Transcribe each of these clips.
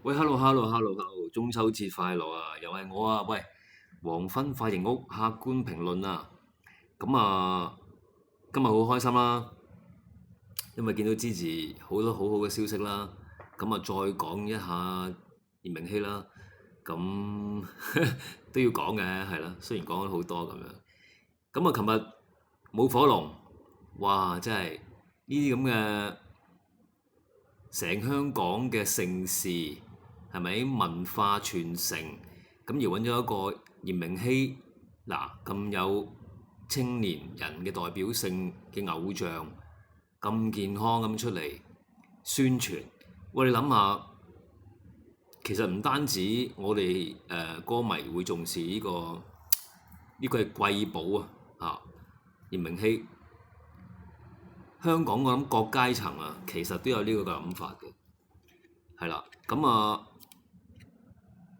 喂，hello，中秋節快樂啊！又係我啊，喂，黃昏髮型屋客觀評論啊，咁啊，今日好開心啦，因為見到 Gigi 好多好好嘅消息啦，咁啊再講一下炎明熹啦，咁都要講嘅，係啦，雖然講咗好多咁樣，咁啊，琴日舞火龍，哇，真係呢啲咁嘅成香港嘅盛事。係咪文化傳承咁而揾咗一個炎明熹嗱咁有青年人嘅代表性嘅偶像咁健康咁出嚟宣傳？喂，你諗下，其實唔單止我哋歌迷會重視呢個係貴寶啊！炎明熹，香港我諗各階層啊，其實都有呢個嘅諗法嘅，係啦，咁啊。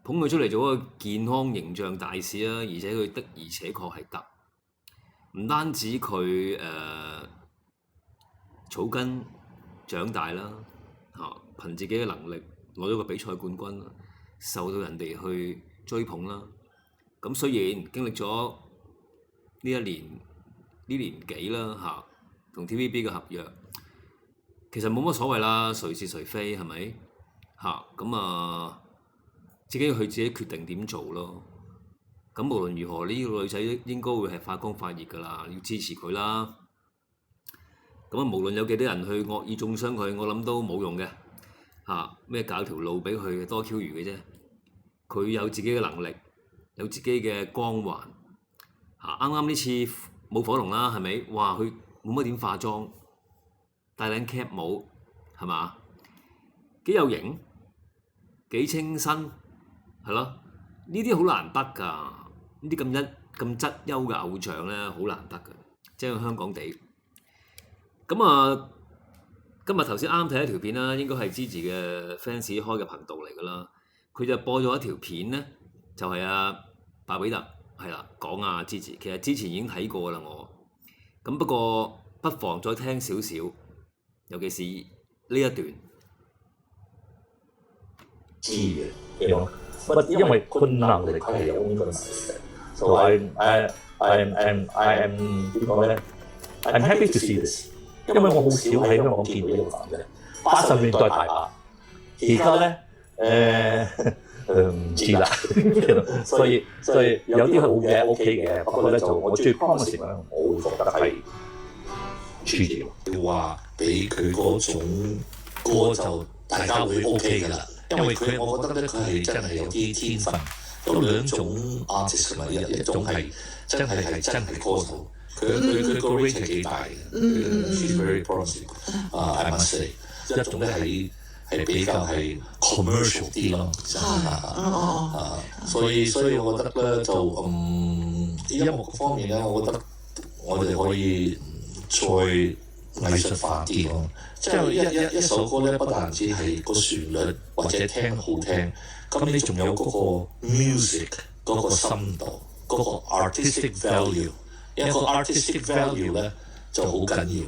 捧佢出嚟做一個健康形象大使啦，而且佢的而且確係得，唔單止佢草根長大啦，憑自己嘅能力攞咗個比賽冠軍，受到人哋去追捧啦。咁雖然經歷咗呢年幾啦同 TVB 嘅合約，其實冇乜所謂啦，誰是誰非係咪？咁自己要佢自己決定點做咯。咁無論如何，呢個女仔應該會係發光發熱㗎啦，要支持佢啦。咁無論有幾多人去惡意中傷佢，我諗都冇用嘅。咩搞條路俾佢多 Q 餘嘅啫。佢有自己嘅能力，有自己嘅光環。啱呢次舞火龍啦，係咪？哇！佢冇乜點化妝，戴頂 cap 帽，係嘛？幾有型，幾清新。係咯，呢啲好難得㗎，呢啲咁質優嘅偶像咧，好難得㗎，即係香港地。咁今日頭先啱睇一條片啦，應該係 Gigi 嘅 fans 開嘅頻道嚟㗎啦。佢就播咗一條片咧，就係白比特係啦講Gigi，其實之前已經睇過啦我。咁不過不妨再聽少少，尤其是呢一段。因為佢能力佢係有呢個能力嘅，so I'm 點講咧 ？I'm happy to see this， 因為我好少喺香港見到呢個男嘅。80年代大把，而家咧唔知啦。所以有啲好嘅 OK 嘅，不過咧就我最 promising 咧，我會覺得係 Gigi。你話俾佢嗰種歌就大家會 OK 㗎啦。因為我覺得咧，佢係真係有啲天分。有兩種 artist 嘛，一種係真係歌手，佢個 range 係幾大嘅，she's very promising。I must say， 一種咧係比較係 commercial 啲咯。所以我覺得咧就音樂方面咧，我覺得我哋可以再藝術化啲咯，即係一首歌咧，不但止係個旋律或者聽好聽，咁你仲有嗰個 music 嗰個深度，嗰個 artistic value， 有一個 artistic value 咧就好緊要，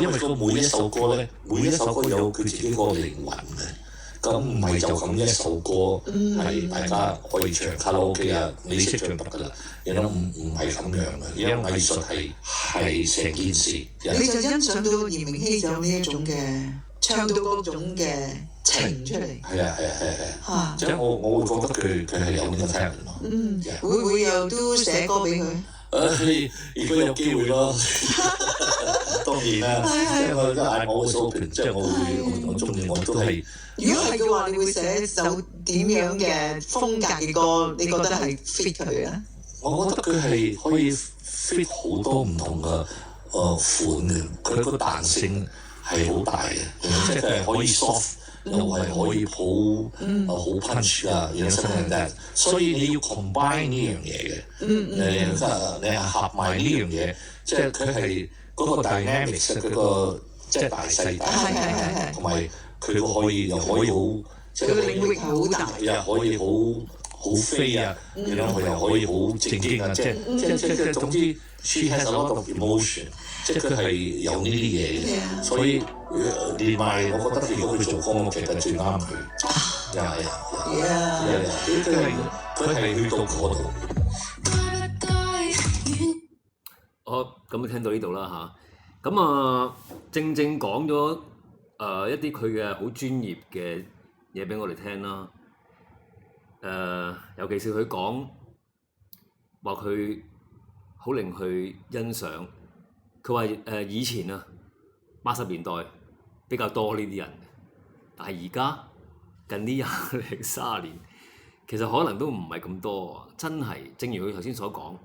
因為個每一首歌咧，每一首歌有佢自己個靈魂嘅。咁唔係就咁一首歌係大家可以唱卡拉 OK 啊，你識唱得㗎啦，亦都唔係咁樣嘅，因為藝術係成件事。你就欣賞到炎明熹有呢一種嘅唱到嗰種嘅情出嚟。係啊，即係我會覺得佢係有呢個 talent 咯。會唔會又都寫歌俾佢？如果有機會咯，當然啦，即係我係我嘅 open， 即係我中意我都係。如果係嘅話，你會寫首點樣嘅風格嘅歌？你覺得係 fit 佢咧？我覺得佢係可以 fit 好多唔同嘅款嘅，佢個彈性係好大嘅，即係可以 soft， 又係可以好 punch 啊，有啲咁嘅。所以你要 combine 呢樣嘢嘅，你係合埋呢樣嘢，即係佢係嗰個 dynamics 嗰個即係大細大，同埋。佢可以又可以好，佢個領域係好大，又可以好飛啊，然後佢又可以好正經啊，即係總之 she has a lot of emotion， 即係佢係有呢啲嘢嘅，所以連埋我覺得如果佢做歌劇係最啱佢。佢係去到嗰度。咁你聽到呢度啦嚇，咁啊正講咗一啲佢嘅好專業嘅嘢俾我哋聽啦。尤其是佢講話佢好令佢欣賞，佢話以前啊80年代比較多呢啲人，但係而家近呢20零30年，其實可能都唔係咁多，真係正如佢頭先所講。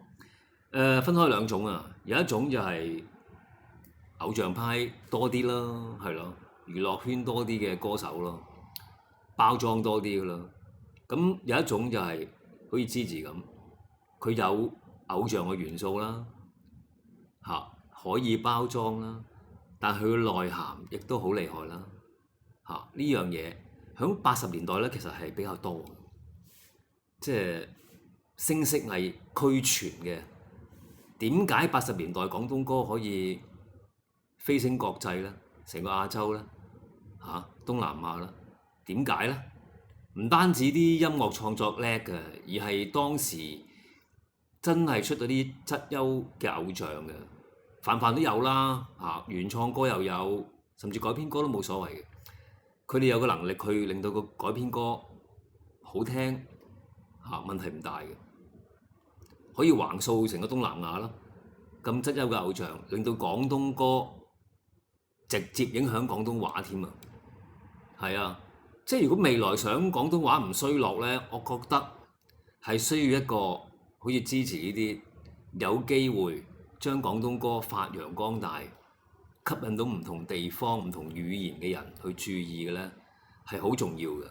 分開兩種啊，有一種就係偶像派多啲啦，係咯，娛樂圈多啲嘅歌手咯，包裝多啲噶啦。咁有一種就係好似 Gigi 咁，佢有偶像嘅元素啦，可以包裝啦，但係佢嘅內涵亦都好厲害啦，呢樣嘢響80年代咧，其實係比較多，即係聲色藝俱全嘅。點解80年代廣東歌可以飛升國際咧？成個亞洲咧，東南亞啦，點解咧？唔單止啲音樂創作叻嘅，而係當時真係出咗啲質優嘅偶像嘅，凡都有啦，原創歌又有，甚至改編歌都冇所謂嘅。佢哋有個能力去令到個改編歌好聽，問題唔大嘅。可以橫掃成個東南亞啦，咁質優嘅偶像，令到廣東歌直接影響廣東話添啊！係啊，即係如果未來想廣東話唔衰落咧，我覺得係需要一個好似支持呢啲有機會將廣東歌發揚光大，吸引到唔同地方、唔同語言嘅人去注意嘅咧，係好重要嘅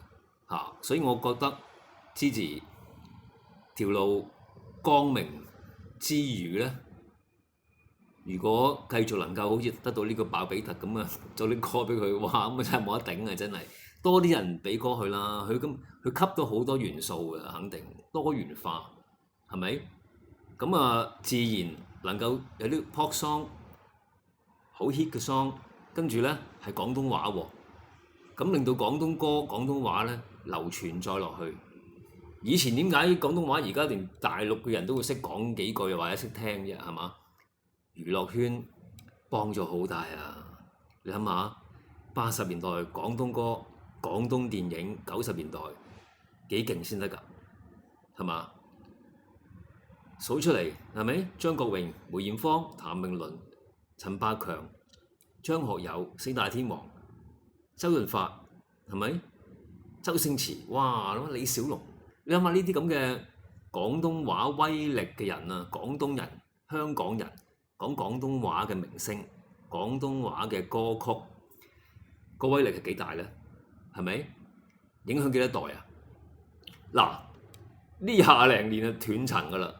嚇。所以我覺得支持條路光明之餘咧，如果繼續能夠好似得到呢個鮑比特咁啊，做啲歌俾佢，哇咁啊真係冇得頂啊！真係多啲人俾歌佢啦，佢吸到好多元素嘅，肯定多元化，係咪？咁啊，自然能夠有啲 pop song 好 hit 嘅 song， 跟住咧係廣東話喎，咁令到廣東歌廣東話咧流傳再落去。以前點解廣東話而家連大陸嘅人都會識講幾句或者識聽啫，係嘛？娛樂圈幫助好大啊！你諗下，80年代廣東歌、廣東電影，90年代幾勁先得㗎，係嘛？數出嚟係咪？張國榮、梅艷芳、譚詠麟、陳百強、張學友、四大天王、周潤發係咪？周星馳，哇！李小龍。你諗下呢啲咁嘅廣東話威力嘅人啊，廣東人、香港人講廣東話嘅明星、廣東話嘅歌曲，個威力係幾大咧？係咪？影響幾多代啊？嗱，呢20零年啊斷層㗎啦，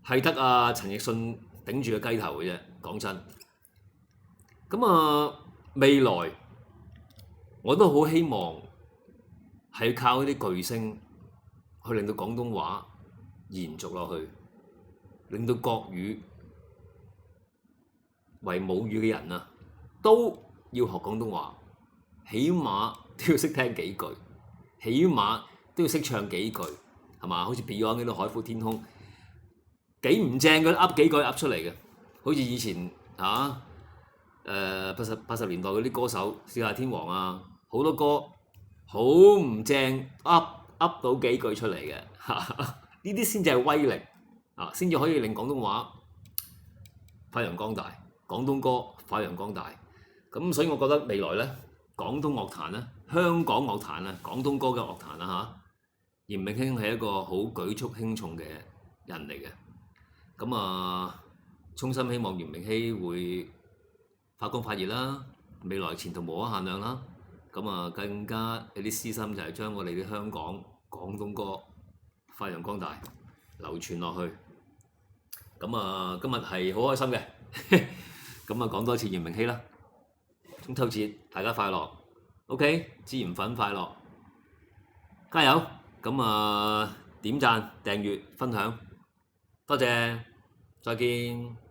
係得阿陳奕迅頂住個雞頭嘅啫。講真，咁啊未來我都好希望係靠呢啲巨星去令到廣東話延續落去，令到國語為母語嘅人啊，都要學廣東話，起碼都要識聽幾句，起碼都要識唱幾句，係嘛？好似 Beyond 嗰啲《海闊天空》，幾唔正佢噏幾句噏出嚟嘅，好似以前80年代嗰啲歌手，四大天王啊，好多歌好唔正噏到幾句出嚟嘅，呢啲先至係威力啊，先至可以令廣東話發揚光大，廣東歌發揚光大。咁所以我覺得未來咧，廣東樂壇咧，香港樂壇啊，廣東歌嘅樂壇啊嚴明興係一個好舉足輕重嘅人嚟嘅。咁啊，衷心希望嚴明興會發光發熱啦，未來前途無可限量啦。咁啊，更加有啲私心就係將我哋啲香港廣東歌發揚光大，流傳落去。咁啊，今日係好開心嘅，咁啊講多次嚴明熙啦，中秋節大家快樂 ，OK， 孜然粉快樂，加油！咁啊點讚、訂閱、分享，多謝，再見。